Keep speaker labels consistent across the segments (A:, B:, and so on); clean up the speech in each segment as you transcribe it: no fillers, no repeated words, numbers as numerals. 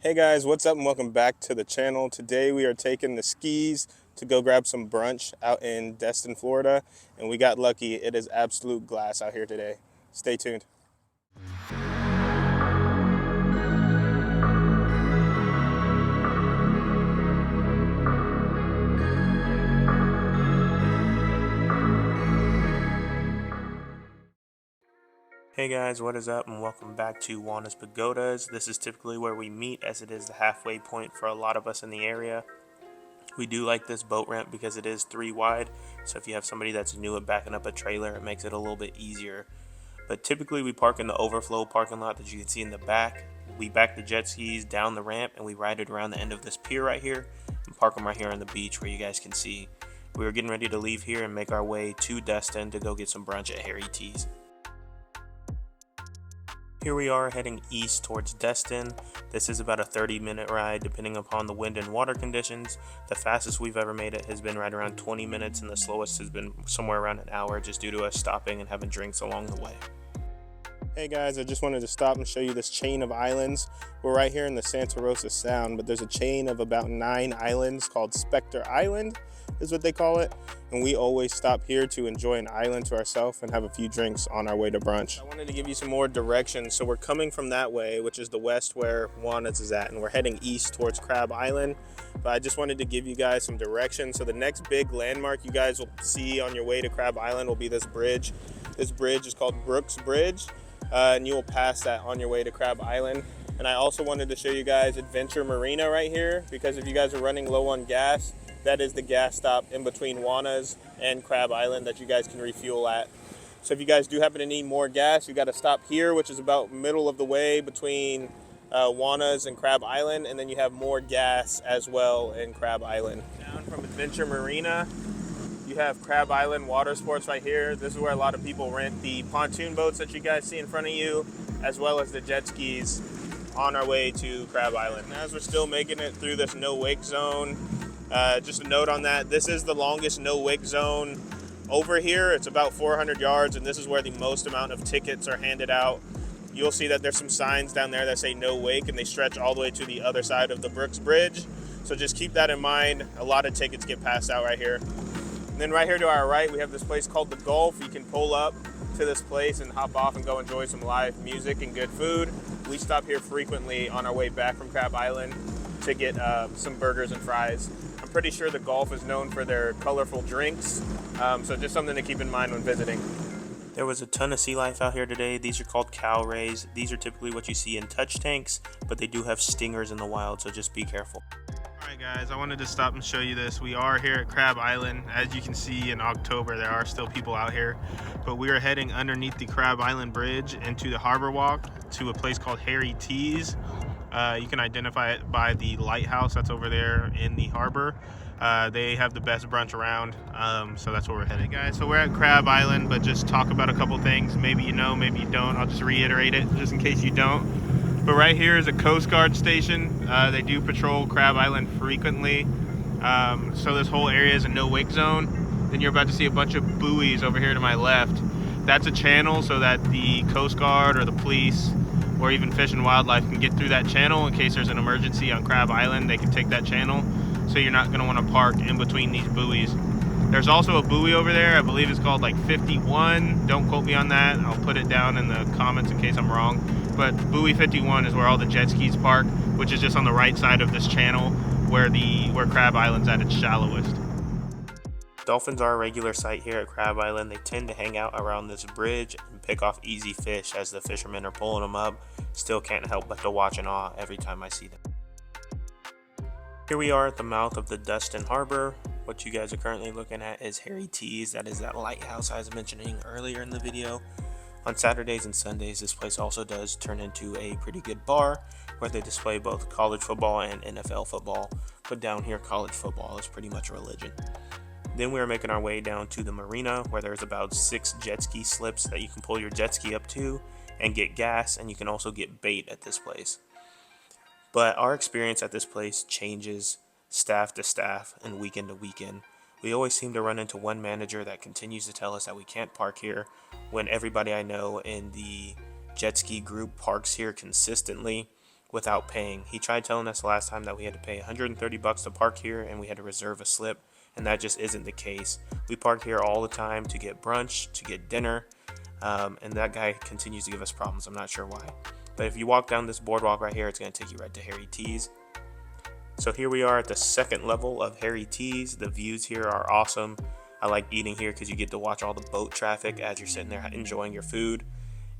A: Hey guys, what's up and welcome back to the channel. Today we are taking the skis to go grab some brunch out in Destin, Florida, and we got lucky. It is absolute glass out here today. Stay tuned. Hey guys, what is up and welcome back to Juana's Pagodas. This is typically where we meet as it is the halfway point for a lot of us in the area. We do like this boat ramp because it is 3 wide, so if you have somebody that's new at backing up a trailer, it makes it a little bit easier. But typically we park in the overflow parking lot that you can see in the back. We back the jet skis down the ramp and we ride it around the end of this pier right here and park them right here on the beach where you guys can see. We were getting ready to leave here and make our way to Destin to go get some brunch at Harry T's. Here we are heading east towards Destin. This is about a 30-minute ride depending upon the wind and water conditions. The fastest we've ever made it has been right around 20 minutes and the slowest has been somewhere around an hour just due to us stopping and having drinks along the way. Hey guys, I just wanted to stop and show you this chain of islands. We're right here in the Santa Rosa Sound, but there's a chain of about 9 islands called Spectre Island is what they call it, and we always stop here to enjoy an island to ourselves and have a few drinks on our way to brunch. I wanted to give you some more directions. So we're coming from that way, which is the west where Juana's is at, and we're heading east towards Crab Island. But I just wanted to give you guys some directions. So the next big landmark you guys will see on your way to Crab Island will be this bridge. This bridge is called Brooks Bridge, and you will pass that on your way to Crab Island. And I also wanted to show you guys Adventure Marina right here, because if you guys are running low on gas, that is the gas stop in between Juana's and Crab Island that you guys can refuel at. So if you guys do happen to need more gas, you got to stop here, which is about middle of the way between Juana's and Crab Island, and then you have more gas as well in Crab Island. Down from Adventure Marina, you have Crab Island Water Sports right here. This is where a lot of people rent the pontoon boats that you guys see in front of you, as well as the jet skis on our way to Crab Island. And as we're still making it through this no wake zone, just a note on that, this is the longest no wake zone over here. It's about 400 yards, and this is where the most amount of tickets are handed out. You'll see that there's some signs down there that say no wake, and they stretch all the way to the other side of the Brooks Bridge. So just keep that in mind. A lot of tickets get passed out right here. And then right here to our right, we have this place called The Gulf. You can pull up to this place and hop off and go enjoy some live music and good food. We stop here frequently on our way back from Crab Island to get some burgers and fries. I'm pretty sure The Gulf is known for their colorful drinks, so just something to keep in mind when visiting. There was a ton of sea life out here today. These are called cow rays. These are typically what you see in touch tanks, but they do have stingers in the wild, so just be careful. Alright guys, I wanted to stop and show you this. We are here at Crab Island. As you can see, in October there are still people out here, but we are heading underneath the Crab Island Bridge into the Harbor Walk to a place called Harry T's. You can identify it by the lighthouse that's over there in the harbor. They have the best brunch around, so that's where we're headed. Guys, so we're at Crab Island, but just talk about a couple things. Maybe you know, maybe you don't. I'll just reiterate it just in case you don't. But right here is a Coast Guard station. They do patrol Crab Island frequently. So this whole area is a no wake zone. Then you're about to see a bunch of buoys over here to my left. That's a channel so that the Coast Guard or the police or even Fish and Wildlife can get through that channel in case there's an emergency on Crab Island. They can take that channel, so you're not going to want to park in between these buoys. There's also a buoy over there. I believe it's called like 51. Don't quote me on that. I'll put it down in the comments in case I'm wrong. But buoy 51 is where all the jet skis park, which is just on the right side of this channel where Crab Island's at its shallowest. Dolphins are a regular sight here at Crab Island. They tend to hang out around this bridge and pick off easy fish as the fishermen are pulling them up. Still can't help but to watch in awe every time I see them. Here we are at the mouth of the Destin Harbor. What you guys are currently looking at is Harry T's. That is that lighthouse I was mentioning earlier in the video. On Saturdays and Sundays, this place also does turn into a pretty good bar where they display both college football and NFL football. But down here, college football is pretty much a religion. Then we are making our way down to the marina where there's about 6 jet ski slips that you can pull your jet ski up to and get gas, and you can also get bait at this place. But our experience at this place changes staff to staff and weekend to weekend. We always seem to run into one manager that continues to tell us that we can't park here when everybody I know in the jet ski group parks here consistently. without paying. He tried telling us last time that we had to pay 130 bucks to park here and we had to reserve a slip, and that just isn't the case. We park here all the time to get brunch, to get dinner, and that guy continues to give us problems. I'm not sure why. But if you walk down this boardwalk right here, it's going to take you right to Harry T's. So here we are at the second level of Harry T's. The views here are awesome. I like eating here because you get to watch all the boat traffic as you're sitting there enjoying your food.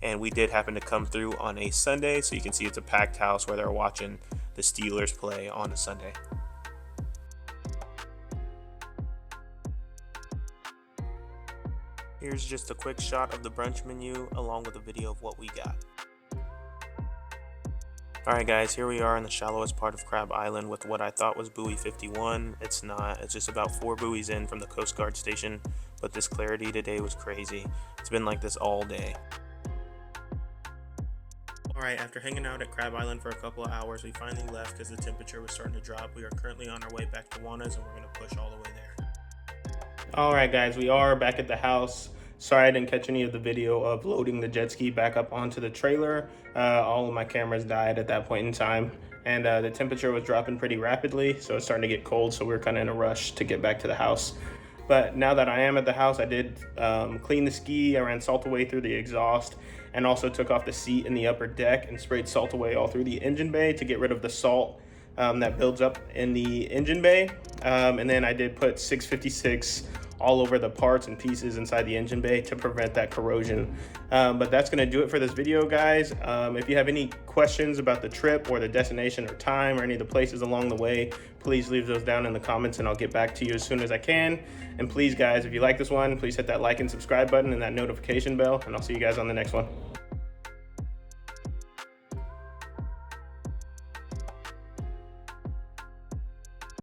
A: And we did happen to come through on a Sunday, so you can see it's a packed house where they're watching the Steelers play on a Sunday. Here's just a quick shot of the brunch menu along with a video of what we got. Alright guys, here we are in the shallowest part of Crab Island with what I thought was buoy 51. It's not. It's just about 4 buoys in from the Coast Guard station, but this clarity today was crazy. It's been like this all day. Alright, after hanging out at Crab Island for a couple of hours, we finally left because the temperature was starting to drop. We are currently on our way back to Juana's and we're going to push all the way there. Alright guys, we are back at the house. Sorry I didn't catch any of the video of loading the jet ski back up onto the trailer. All of my cameras died at that point in time, and the temperature was dropping pretty rapidly, so it's starting to get cold, so we were kind of in a rush to get back to the house. But now that I am at the house, I did clean the ski. I ran salt away through the exhaust and also took off the seat in the upper deck and sprayed salt away all through the engine bay to get rid of the salt that builds up in the engine bay. And then I did put 656 all over the parts and pieces inside the engine bay to prevent that corrosion. But that's gonna do it for this video, guys. If you have any questions about the trip or the destination or time or any of the places along the way, please leave those down in the comments and I'll get back to you as soon as I can. And please guys, if you like this one, please hit that like and subscribe button and that notification bell, and I'll see you guys on the next one.